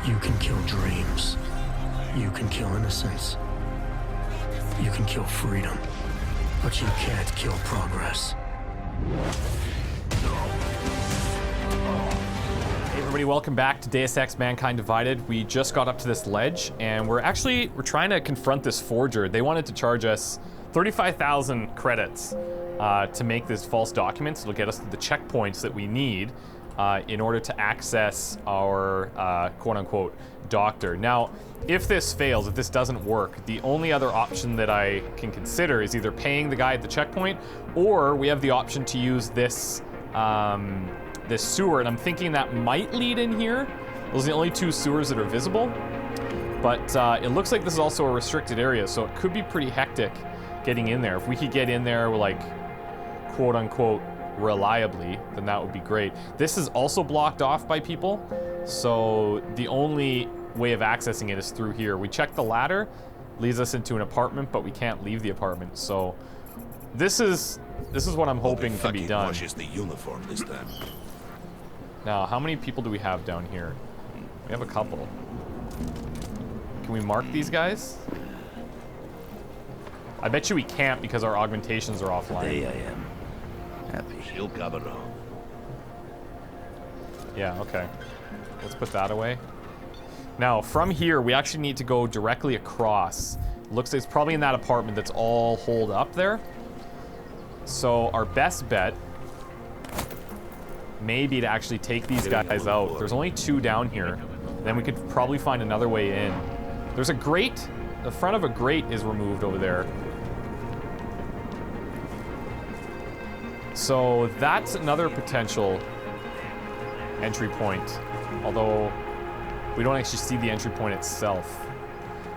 You can kill dreams. You can kill innocence. You can kill freedom. But you can't kill progress. Hey everybody, welcome back to Deus Ex Mankind Divided. We just got up to this ledge, and we're trying to confront this forger. They wanted to charge us 35,000 credits to make this false document. It'll get us to the checkpoints that we need in order to access our quote-unquote doctor. Now, if this fails, if this doesn't work, the only other option that I can consider is either paying the guy at the checkpoint, or we have the option to use this this sewer, and I'm thinking that might lead in here. Those are the only two sewers that are visible, but it looks like this is also a restricted area, so it could be pretty hectic getting in there. If we could get in there, like, quote-unquote reliably, then that would be great. This is also blocked off by people, so the only way of accessing it is through here. We checked the ladder, leads us into an apartment, but we can't leave the apartment, so this is what I'm hoping can be done. The uniform this time. Now, how many people do we have down here? We have a couple. Can we mark these guys? I bet you we can't because our augmentations are offline. Today I am happy. She'll cover all. Yeah, okay. Let's put that away. Now, from here, we actually need to go directly across. Looks like it's probably in that apartment that's all holed up there. So our best bet may be to actually take these guys out. There's only two down here. Then we could probably find another way in. There's a grate. The front of a grate is removed over there. So that's another potential entry point. Although we don't actually see the entry point itself.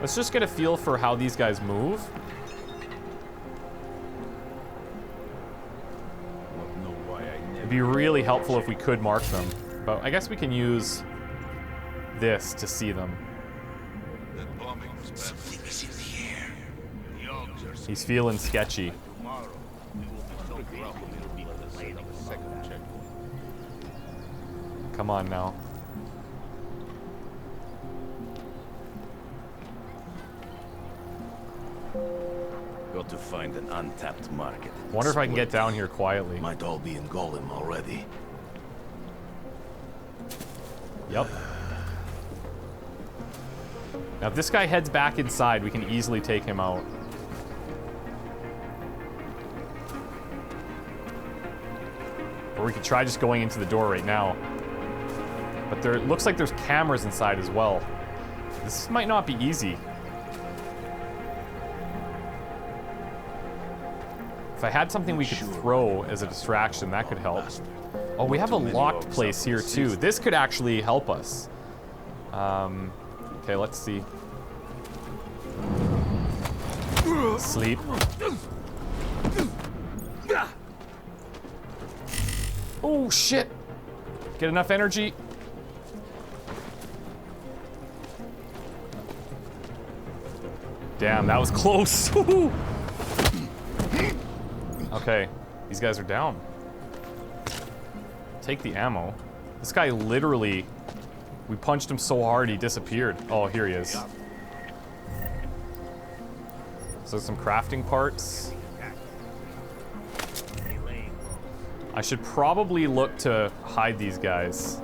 Let's just get a feel for how these guys move. It'd be really helpful if we could mark them, but I guess we can use this to see them. He's feeling sketchy. Come on now. Got to find an untapped market. Wonder if I can get down here quietly. Might all be in Golem already. Yep. Now if this guy heads back inside, we can easily take him out. Or we could try just going into the door right now. But there looks like there's cameras inside as well. This might not be easy. If I had something we could throw as a distraction, that could help. Oh, we have a locked place here too. This could actually help us. Okay, let's see. Sleep. Oh, shit. Get enough energy. Damn, that was close. Okay, these guys are down. Take the ammo. This guy literally, we punched him so hard he disappeared. Oh, here he is. So some crafting parts. I should probably look to hide these guys.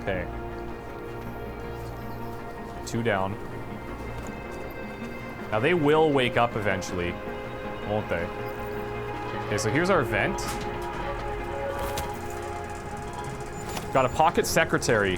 Okay. Two down. Now they will wake up eventually, won't they? Okay, so here's our vent. Got a pocket secretary.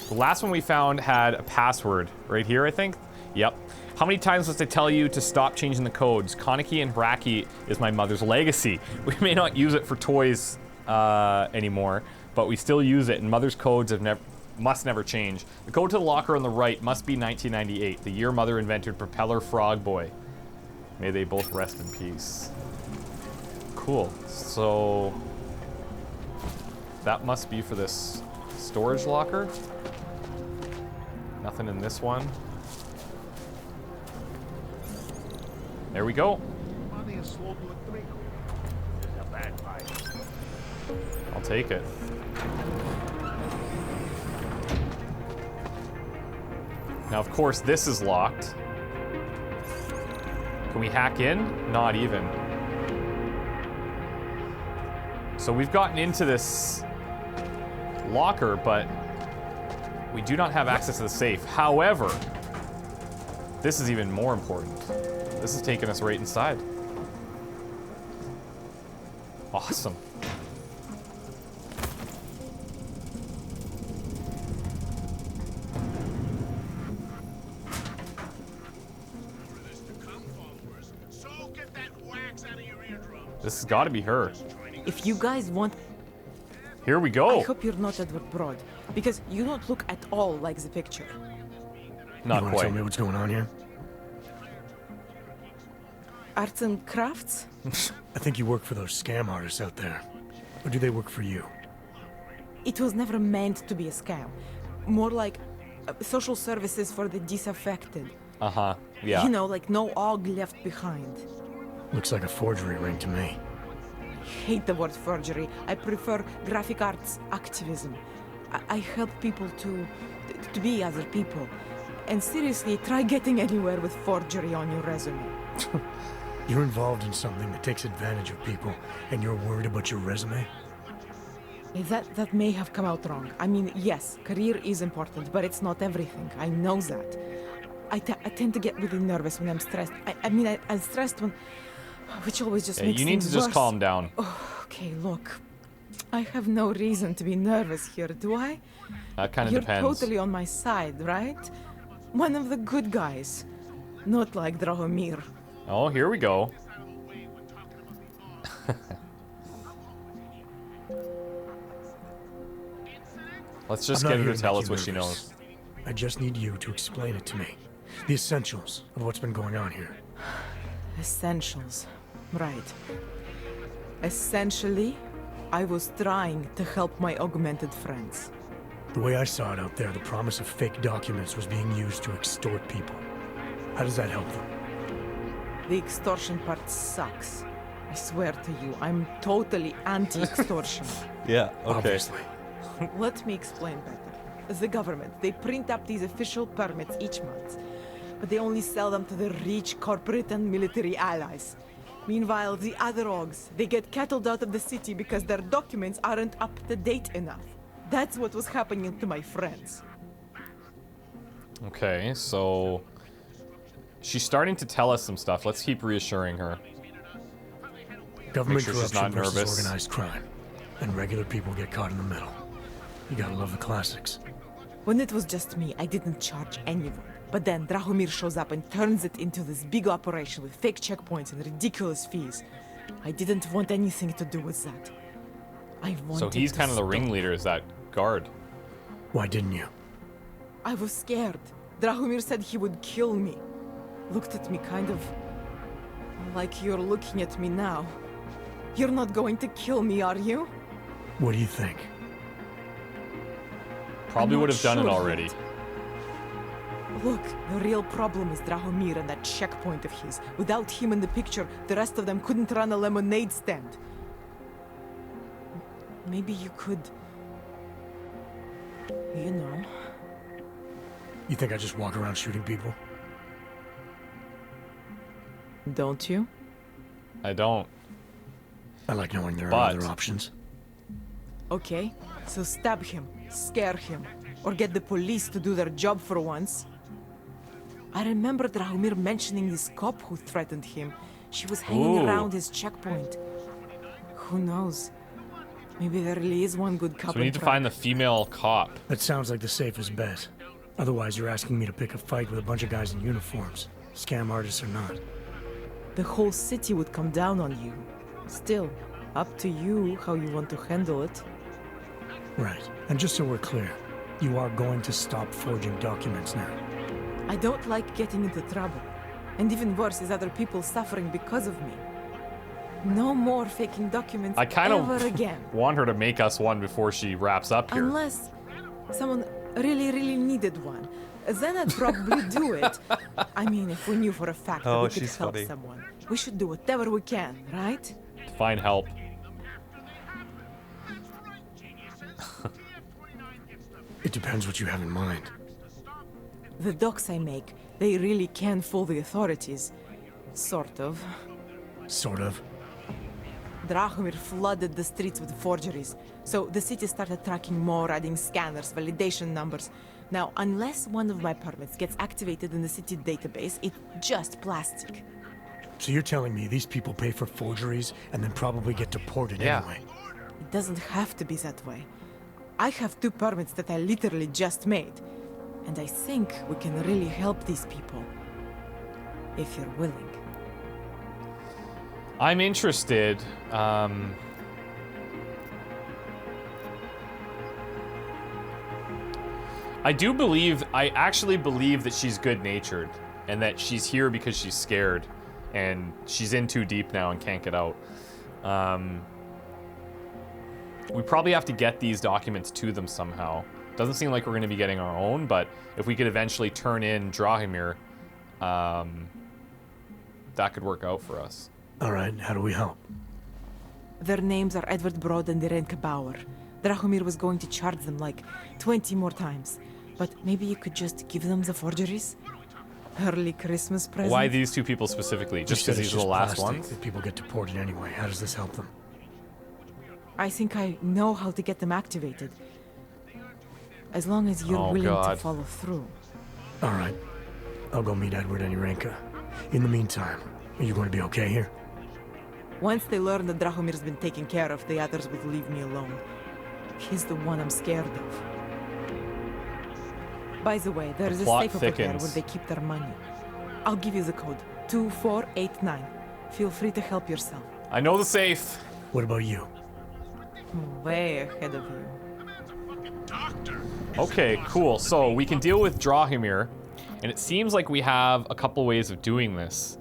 The last one we found had a password right here, I think. Yep. How many times must I tell you to stop changing the codes? Kaneki and Braki is my mother's legacy. We may not use it for toys anymore, but we still use it, and mother's codes must never change. The code to the locker on the right must be 1998, the year mother invented Propeller Frog Boy. May they both rest in peace. Cool. So that must be for this storage locker. Nothing in this one. There we go. I'll take it. Now, of course, this is locked. Can we hack in? Not even. So we've gotten into this locker, but we do not have access to the safe. However, this is even more important. This is taking us right inside. Awesome. This has got to be her. If you guys want, Here we I go. hope you're not Edward Broad, because you don't look at all like the picture. Not You want to quite. tell me what's going on here? Arts and crafts? I think you work for those scam artists out there. Or do they work for you? It was never meant to be a scam. More like social services for the disaffected. Uh-huh. Yeah. You know, like no aug left behind. Looks like a forgery ring to me. Hate the word forgery. I prefer graphic arts activism. I help people to be other people. And seriously, try getting anywhere with forgery on your resume. You're involved in something that takes advantage of people, and you're worried about your resume? That may have come out wrong. I mean, yes, career is important, but it's not everything. I know that. I tend to get really nervous when I'm stressed. I'm stressed when... Which always just Yeah, makes you need things to just worse. calm down. Okay, look. I have no reason to be nervous here, do I? That kind of You're depends. totally on my side, right? One of the good guys. Not like Drahomir. Oh, here we go. Let's just I'm not get her here to to tell make us you what she nervous. knows. I just need you to explain it to me. The essentials of what's been going on here. Essentials. Right. Essentially, I was trying to help my augmented friends. The way I saw it out there, the promise of fake documents was being used to extort people. How does that help them? The extortion part sucks. I swear to you, I'm totally anti-extortion. Yeah, Obviously. Let me explain better. The government, they print up these official permits each month, but they only sell them to the rich corporate and military allies. Meanwhile, the other augs, they get cattled out of the city because their documents aren't up to date enough. That's what was happening to my friends. Okay, so she's starting to tell us some stuff. Let's keep reassuring her. Government Make sure she's corruption not versus nervous. organized crime. And regular people get caught in the middle. You gotta love the classics. When it was just me, I didn't charge anyone. But then Drahomir shows up and turns it into this big operation with fake checkpoints and ridiculous fees. I didn't want anything to do with that. I wanted So he's to kind of the stop. ringleader, is that guard. Why didn't you? I was scared. Drahomir said he would kill me. Looked at me kind of like you're looking at me now. You're not going to kill me, are you? What do you think? Probably I'm would not have done it sure already. yet. Look, the real problem is Drahomir and that checkpoint of his. Without him in the picture, the rest of them couldn't run a lemonade stand. Maybe you could... You know... You think I just walk around shooting people? Don't you? I don't. I like knowing there are But- other options. Okay, so stab him, scare him, or get the police to do their job for once. I remember Drahomir mentioning this cop who threatened him. She was hanging Ooh. around his checkpoint. Who knows? Maybe there really is one good cop. So we need to find the female cop. That sounds like the safest bet. Otherwise, you're asking me to pick a fight with a bunch of guys in uniforms. Scam artists or not. The whole city would come down on you. Still, up to you how you want to handle it. Right. And just so we're clear, you are going to stop forging documents now. I don't like getting into trouble. And even worse is other people suffering because of me. No more faking documents I kind ever of again. want her to make us one before she wraps up here. Unless someone really needed one. Then I'd probably do it. I mean, if we knew for a fact that Oh, we could she's help funny. someone. We should do whatever we can, right? Find help. depends what you have in mind. The docs I make, they really can fool the authorities. Sort of. Sort of. Drahomir flooded the streets with forgeries, so the city started tracking more, adding scanners, validation numbers. Now, unless one of my permits gets activated in the city database, it's just plastic. So you're telling me these people pay for forgeries and then probably get deported Yeah. anyway? It doesn't have to be that way. I have 2 permits that I literally just made, and I think we can really help these people. If you're willing. I'm interested. I actually believe that she's good-natured and that she's here because she's scared and she's in too deep now and can't get out. We probably have to get these documents to them somehow. Doesn't seem like we're going to be getting our own, but if we could eventually turn in Drahomir, that could work out for us. All right, how do we help? Their names are Edward Broad and Irenka Bauer. Drahomir was going to charge them like 20 more times. But maybe you could just give them the forgeries? Early Christmas present? Why these 2 people specifically? Just because these are the last ones? If people get deported anyway, how does this help them? I think I know how to get them activated. As long as you're willing to follow through. All right. I'll go meet Edward and Irenka. In the meantime, are you going to be okay here? Once they learn that Drahomir's been taken care of, the others would leave me alone. He's the one I'm scared of. By the way, there is a safe over there where they keep their money. I'll give you the code. 2489. Feel free to help yourself. I know the safe. What about you? Way ahead of you. Okay, cool. So we can deal with Drahomir, and it seems like we have a couple ways of doing this.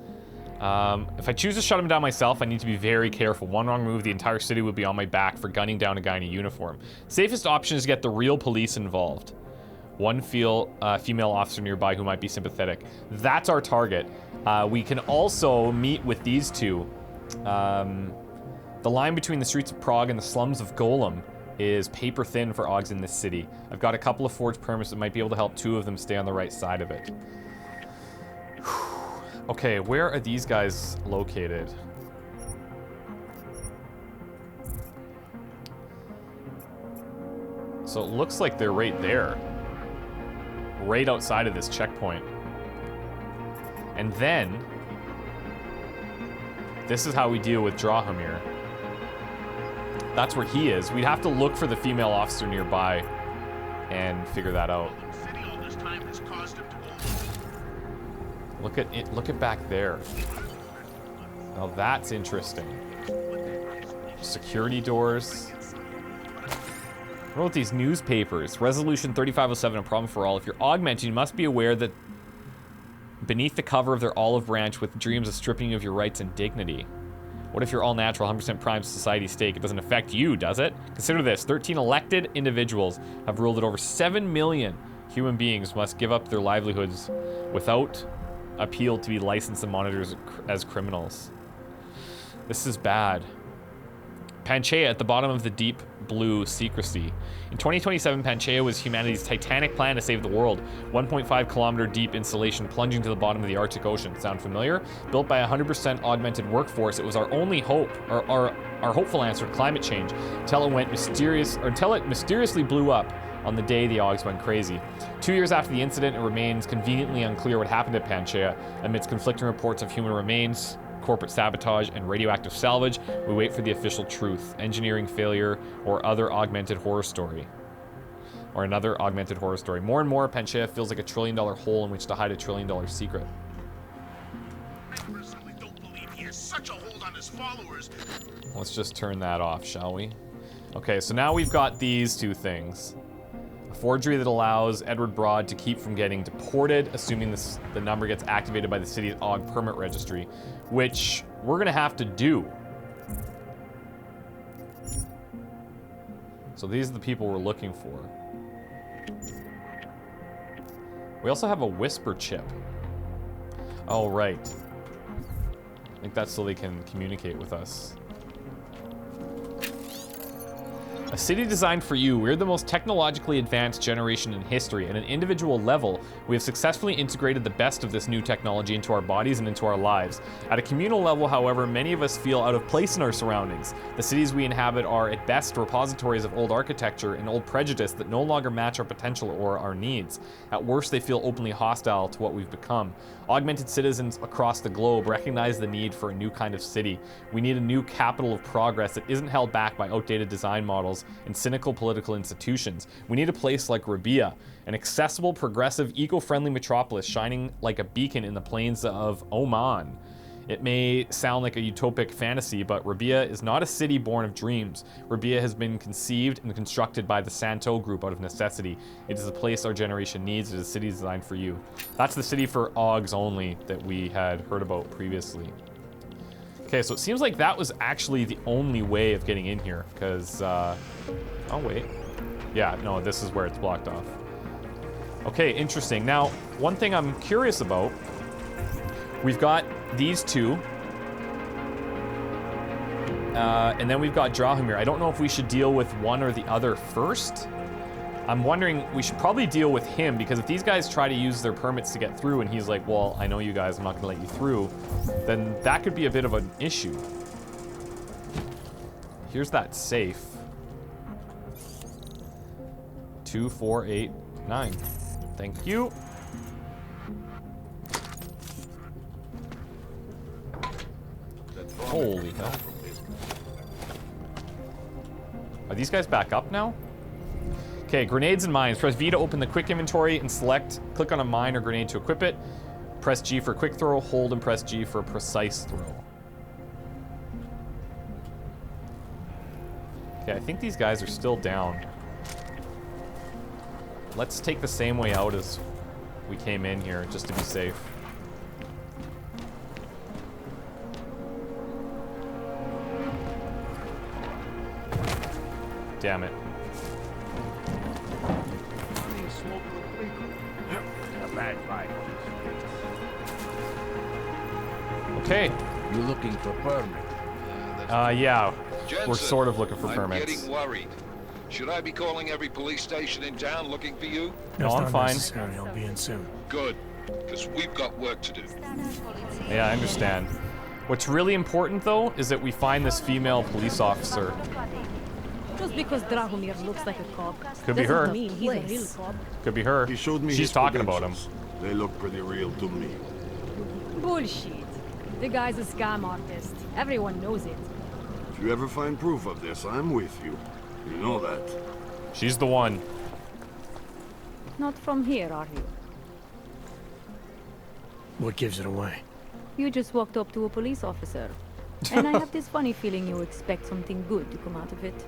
If I choose to shut him down myself, I need to be very careful. One wrong move, the entire city would be on my back for gunning down a guy in a uniform. Safest option is to get the real police involved. One female officer nearby who might be sympathetic. That's our target. We can also meet with these 2. The line between the streets of Prague and the slums of Golem is paper thin for Augs in this city. I've got a couple of forged permits that might be able to help 2 of them stay on the right side of it. Okay, where are these guys located? So it looks like they're right there. Right outside of this checkpoint. And then, this is how we deal with Drahomir. That's where he is. We'd have to look for the female officer nearby and figure that out. Look at it. Look at back there. Now that's interesting. Security doors. What about these newspapers? Resolution 3507, a problem for all. If you're augmenting, you must be aware that beneath the cover of their olive branch with dreams of stripping you of your rights and dignity. What if you're all natural, 100% prime society stake? It doesn't affect you, does it? Consider this. 13 elected individuals have ruled that over 7 million human beings must give up their livelihoods without appeal to be licensed and monitored as criminals. This is bad. Panchaea at the bottom of the deep blue secrecy. In 2027, Panchaea was humanity's titanic plan to save the world. 1.5 kilometer deep installation plunging to the bottom of the Arctic Ocean. Sound familiar? Built by a 100% augmented workforce, it was our only hope, or our hopeful answer to climate change, until it mysteriously blew up on the day the Augs went crazy. 2 years after the incident, it remains conveniently unclear what happened at Panchaea. Amidst conflicting reports of human remains, corporate sabotage, and radioactive salvage, we wait for the official truth. Engineering failure or other augmented horror story. Or another augmented horror story. More and more, Panchaea feels like $1 trillion hole in which to hide $1 trillion secret. I personally don't believe he has such a hold on his followers. Let's just turn that off, shall we? Okay, so now we've got these 2 things. A forgery that allows Edward Broad to keep from getting deported, assuming the number gets activated by the city's AUG permit registry, which we're gonna have to do. So these are the people we're looking for. We also have a whisper chip. Oh, right. I think that's so they can communicate with us. A city designed for you. We're the most technologically advanced generation in history. At an individual level, we have successfully integrated the best of this new technology into our bodies and into our lives. At a communal level, however, many of us feel out of place in our surroundings. The cities we inhabit are, at best, repositories of old architecture and old prejudice that no longer match our potential or our needs. At worst, they feel openly hostile to what we've become. Augmented citizens across the globe recognize the need for a new kind of city. We need a new capital of progress that isn't held back by outdated design models and cynical political institutions. We need a place like Rabia, an accessible, progressive, eco-friendly metropolis shining like a beacon in the plains of Oman. It may sound like a utopic fantasy, but Rabia is not a city born of dreams. Rabia has been conceived and constructed by the Santo Group out of necessity. It is a place our generation needs. It is a city designed for you. That's the city for Augs only that we had heard about previously. Okay, so it seems like that was actually the only way of getting in here, because, oh wait. Yeah, no, this is where it's blocked off. Okay, interesting. Now, one thing I'm curious about, we've got these two, and then we've got Drahomir. I don't know if we should deal with one or the other first. I'm wondering, we should probably deal with him, because if these guys try to use their permits to get through and he's like, well, I know you guys, I'm not gonna let you through, then that could be a bit of an issue. Here's that safe. 2, 4, 8, 9. Thank you. Holy hell. Are these guys back up now? Okay, grenades and mines. Press V to open the quick inventory and click on a mine or grenade to equip it. Press G for quick throw, hold and press G for precise throw. Okay, I think these guys are still down. Let's take the same way out as we came in here, just to be safe. Damn it. Okay. You looking for permit? Yeah. Jensen, We're sort of looking for I'm permits. getting worried. Should I be calling every police station in town looking for you? No, I'm fine. Necessary. I'll be in soon. Good, because we've got work to do. Yeah, I understand. What's really important, though, is that we find this female police officer. Just because Drahomir looks like a cop Could be her. doesn't mean he's a real cop. Could be her. He showed me She's his talking about him. credentials. They look pretty real to me. Bullshit. The guy's a scam artist. Everyone knows it. If you ever find proof of this, I'm with you. You know that. She's the one. Not from here, are you? What gives it away? You just walked up to a police officer. And I have this funny feeling you expect something good to come out of it.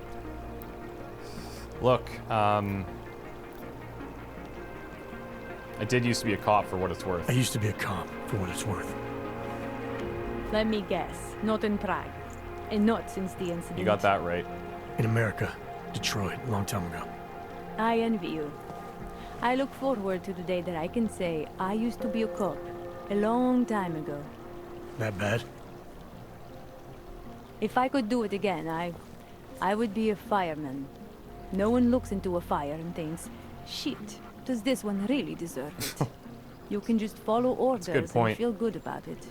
Look, I did used to be a cop, for what it's worth. I used to be a cop, for what it's worth. Let me guess. Not in Prague. And not since the incident. You got that right. In America, Detroit, a long time ago. I envy you. I look forward to the day that I can say I used to be a cop. A long time ago. That bad? If I could do it again, I would be a fireman. No one looks into a fire and thinks, shit, does this one really deserve it? You can just follow orders good point. and feel good about it.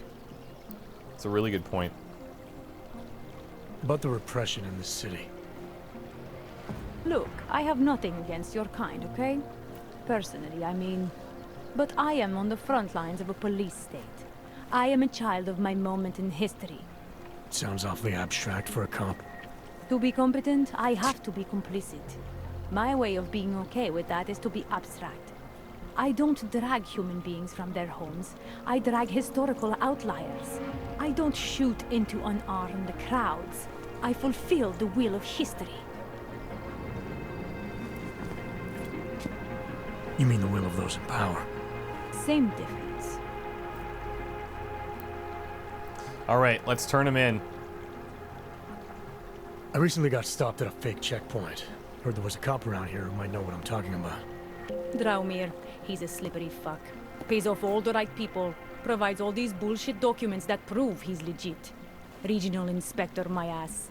It's a really good point. About the repression in this city. Look, I have nothing against your kind, okay? Personally, I mean. But I am on the front lines of a police state. I am a child of my moment in history. Sounds awfully abstract for a cop. To be competent, I have to be complicit. My way of being okay with that is to be abstract. I don't drag human beings from their homes. I drag historical outliers. I don't shoot into unarmed crowds. I fulfill the will of history. You mean the will of those in power? Same difference. All right, let's turn him in. I recently got stopped at a fake checkpoint. Heard there was a cop around here who might know what I'm talking about. Drahomir, he's a slippery fuck. Pays off all the right people. Provides all these bullshit documents that prove he's legit. Regional inspector, my ass.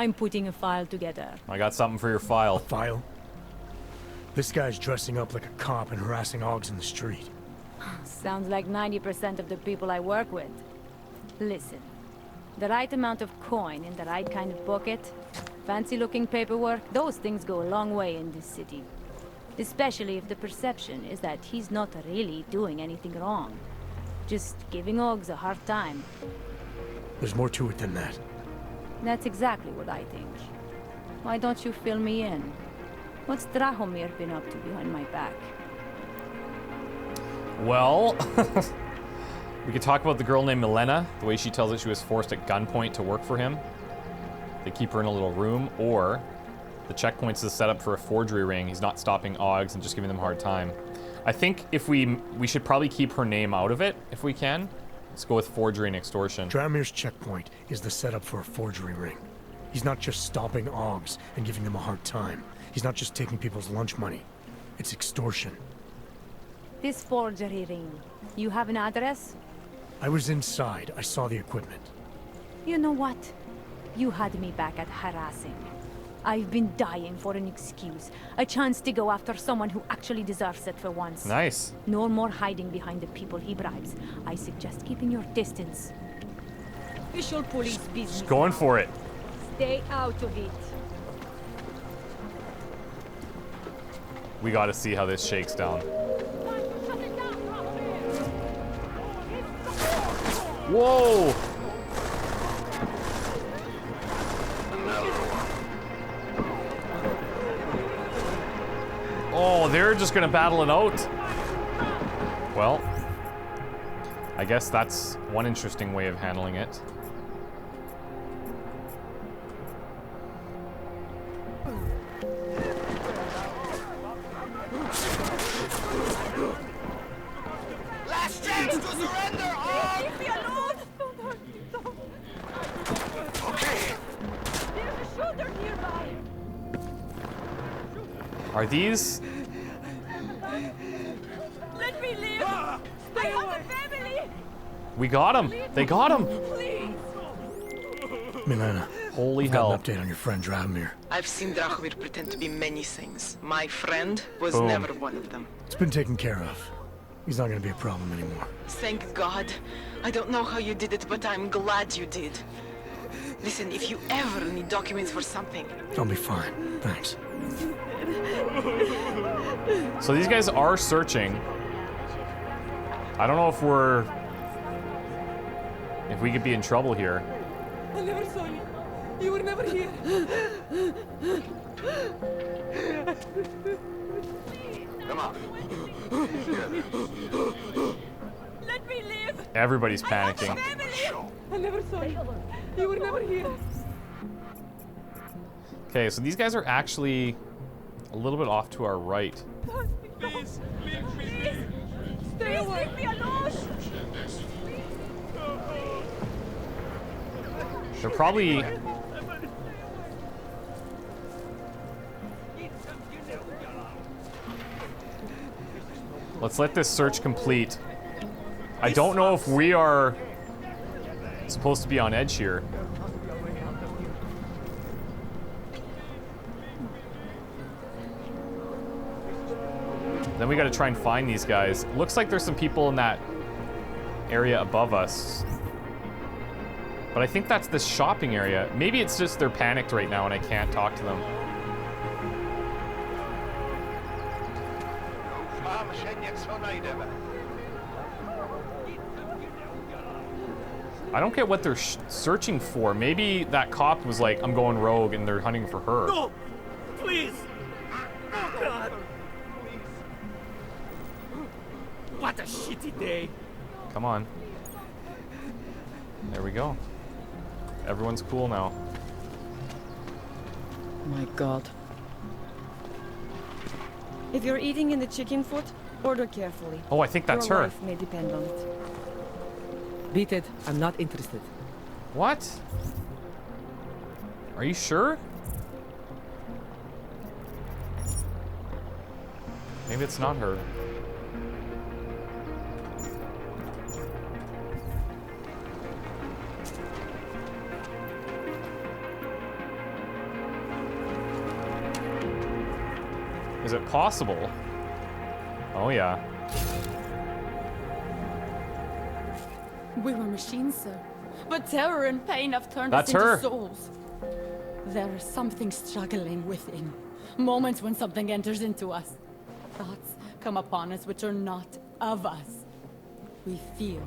I'm putting a file together. I got something for your file. File? This guy's dressing up like a cop and harassing Augs in the street. Sounds like 90% of the people I work with. Listen, the right amount of coin in the right kind of pocket, fancy-looking paperwork, those things go a long way in this city. Especially if the perception is that he's not really doing anything wrong. Just giving Augs a hard time. There's more to it than that. That's exactly what I think. Why don't you fill me in? What's Drahomir been up to behind my back? Well, we could talk about the girl named Milena, the way she tells us she was forced at gunpoint to work for him. They keep her in a little room, or the checkpoint's a setup for a forgery ring. He's not stopping Augs and just giving them a hard time. I think if we should probably keep her name out of it, if we can. Let's go with forgery and extortion. Drahomir's checkpoint is the setup for a forgery ring. He's not just stopping Augs and giving them a hard time. He's not just taking people's lunch money. It's extortion. This forgery ring. You have an address? I was inside. I saw the equipment. You know what? You had me back at harassing. I've been dying for an excuse. A chance to go after someone who actually deserves it for once. Nice. No more hiding behind the people he bribes. I suggest keeping your distance. Official police business. Just going for it. Stay out of it. We gotta see how this shakes down. Whoa! Oh, they're just gonna battle it out. Well, I guess that's one interesting way of handling it. Last chance to surrender, all! Leave me alone! Okay. There's a shooter nearby! Are these? Let me live! I have a family! We got him! They got him! Please! Milena, Holy I've got hell. an update on your friend Drahomir. I've seen Drahomir pretend to be many things. My friend was Boom. never one of them. It's been taken care of. He's not gonna be a problem anymore. Thank God. I don't know how you did it, but I'm glad you did. Listen, if you ever need documents for something, I'll be fine. Thanks. So these guys are searching. I don't know if we could be in trouble here. I never saw you. You were never here. Come on. Let me live! Everybody's panicking. I never saw you. You were never here. Okay, so these guys are actually a little bit off to our right. Please! Stay away! Leave me alone! They're probably... Let's let this search complete. I don't know if we are supposed to be on edge here. Then we gotta try and find these guys. Looks like there's some people in that area above us. But I think that's the shopping area. Maybe it's just they're panicked right now and I can't talk to them. I don't get what they're searching for. Maybe that cop was like, I'm going rogue and they're hunting for her. No! Please! Oh, God! What a shitty day! Come on. There we go. Everyone's cool now. My God. If you're eating in the chicken foot, order carefully. Oh, I think that's Your her. life may depend on it. Beat it. I'm not interested. What? Are you sure? Maybe it's not her. Is it possible? Oh yeah. We were machines, sir. But terror and pain have turned That's us into her. souls. There is something struggling within. Moments when something enters into us. Thoughts come upon us which are not of us. We feel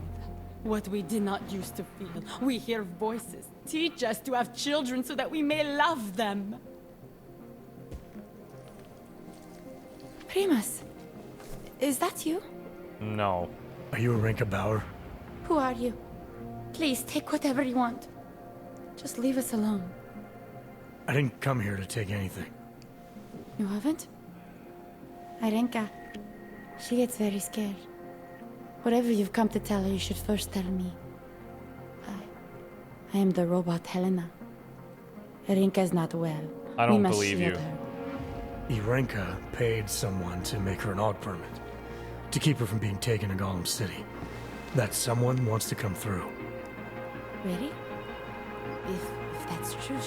what we did not used to feel. We hear voices. Teach us to have children so that we may love them. Primus, is that you? No. Are you Arenka Bauer? Who are you? Please, take whatever you want. Just leave us alone. I didn't come here to take anything. You haven't? Arenka, she gets very scared. Whatever you've come to tell her, you should first tell me. I am the robot Helena. Arenka is not well. I don't we must believe shield you. her. Arenka paid someone to make her an aug permit. To keep her from being taken to Gollum City. That someone wants to come through. Really? If that's true,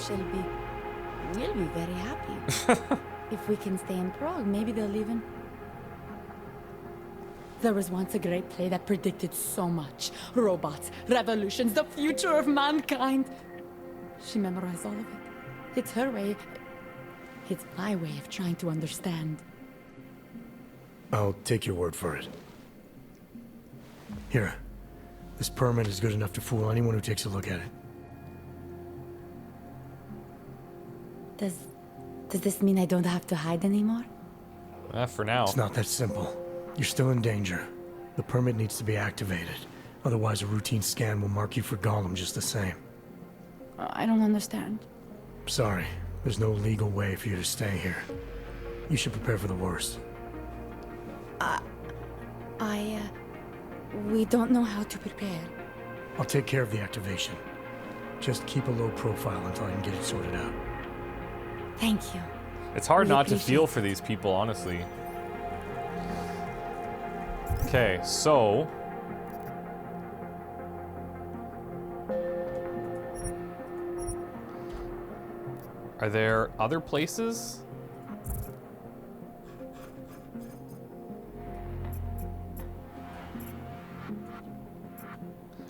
we'll be very happy. If we can stay in Prague, maybe they'll even... There was once a great play that predicted so much. Robots, revolutions, the future of mankind. She memorized all of it. It's her way. It's my way of trying to understand. I'll take your word for it. Here. This permit is good enough to fool anyone who takes a look at it. Does this mean I don't have to hide anymore? For now. It's not that simple. You're still in danger. The permit needs to be activated. Otherwise, a routine scan will mark you for Gollum just the same. I don't understand. Sorry. There's no legal way for you to stay here. You should prepare for the worst. We don't know how to prepare. I'll take care of the activation. Just keep a low profile until I can get it sorted out. Thank you. It's hard We not to appreciate feel for these people, honestly. Okay, so... Are there other places?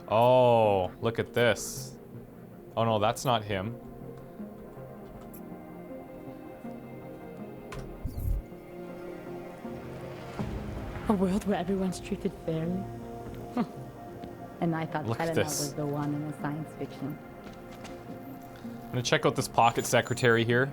Oh, look at this. Oh no, that's not him. A world where everyone's treated fairly. And I thought Look at Helena this. was the one in the science fiction. I'm gonna check out this pocket secretary here.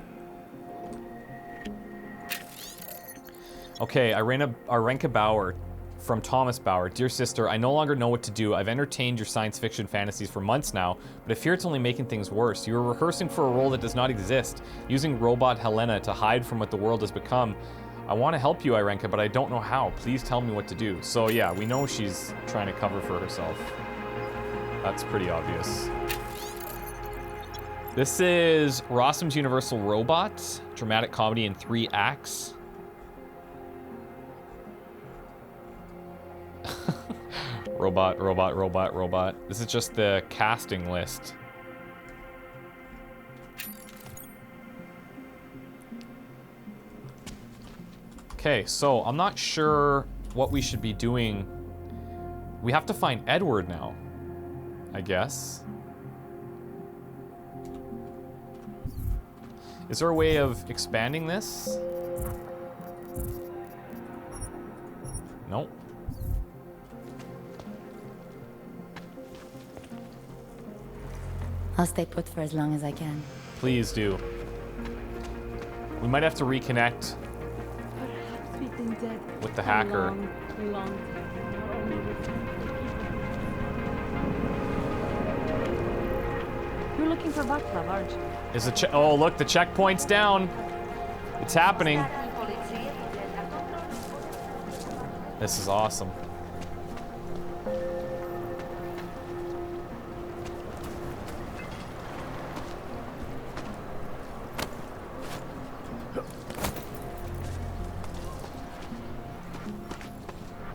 Okay, Arenka Bauer from Thomas Bauer. Dear sister, I no longer know what to do. I've entertained your science fiction fantasies for months now, but I fear it's only making things worse. You are rehearsing for a role that does not exist, using robot Helena to hide from what the world has become. I want to help you, Arenka, but I don't know how. Please tell me what to do. So yeah, we know she's trying to cover for herself. That's pretty obvious. This is Rossum's Universal Robot, dramatic comedy in 3 acts. Robot, robot, robot, robot. This is just the casting list. Okay, so I'm not sure what we should be doing. We have to find Edward now, I guess. Is there a way of expanding this? Nope. I'll stay put for as long as I can. Please do. We might have to reconnect Perhaps we've been dead with the a hacker. long, long time. Not only with you, You're looking for Baclav, aren't you? Is the oh look, the checkpoint's down. It's happening. This is awesome.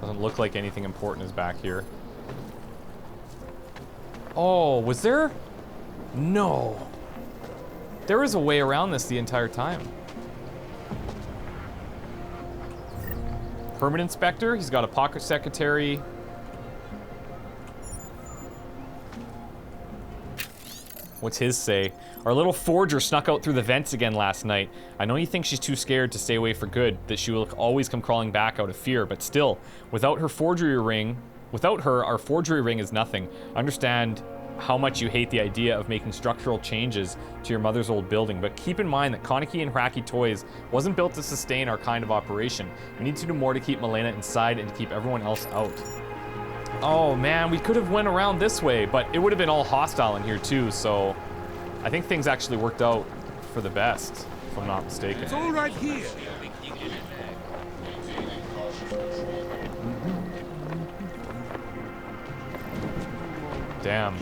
Doesn't look like anything important is back here. Oh, was there? No. There was a way around this the entire time. Permit inspector. He's got a pocket secretary. What's his say? Our little forger snuck out through the vents again last night. I know you think she's too scared to stay away for good, that she will always come crawling back out of fear, but still, without her, our forgery ring is nothing. Understand how much you hate the idea of making structural changes to your mother's old building, but keep in mind that Koniki and Hacky Toys wasn't built to sustain our kind of operation. We need to do more to keep Milena inside and to keep everyone else out. Oh man, we could have went around this way, but it would have been all hostile in here too, so I think things actually worked out for the best, if I'm not mistaken. It's all right here. Damn.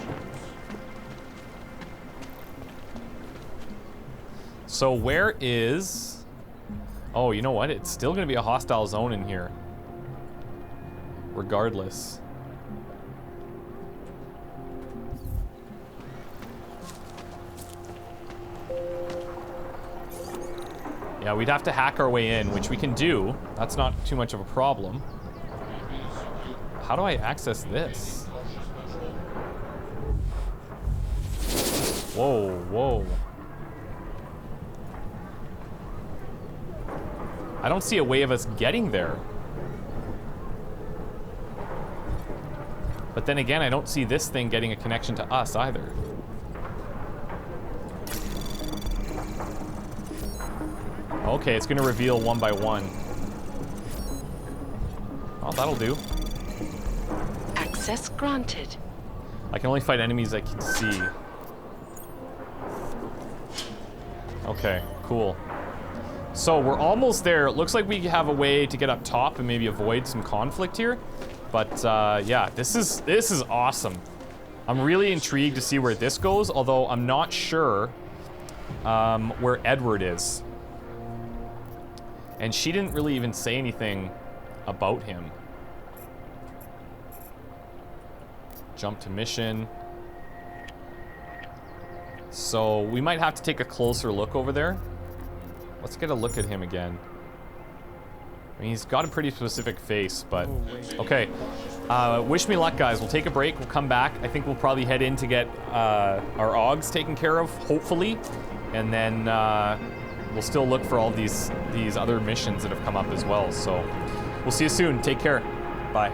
So where is... Oh, you know what? It's still gonna be a hostile zone in here. Regardless. Yeah, we'd have to hack our way in, which we can do. That's not too much of a problem. How do I access this? Whoa, whoa. I don't see a way of us getting there. But then again, I don't see this thing getting a connection to us either. Okay, it's gonna reveal one by one. Oh, that'll do. Access granted. I can only fight enemies I can see. Okay, cool. So we're almost there. It looks like we have a way to get up top and maybe avoid some conflict here. But yeah, this is awesome. I'm really intrigued to see where this goes, although I'm not sure where Edward is. And she didn't really even say anything about him. Jump to mission. So we might have to take a closer look over there. Let's get a look at him again. I mean, he's got a pretty specific face, but okay. Wish me luck, guys. We'll take a break. We'll come back. I think we'll probably head in to get our augs taken care of, hopefully, and then we'll still look for all these other missions that have come up as well. So we'll see you soon. Take care. Bye.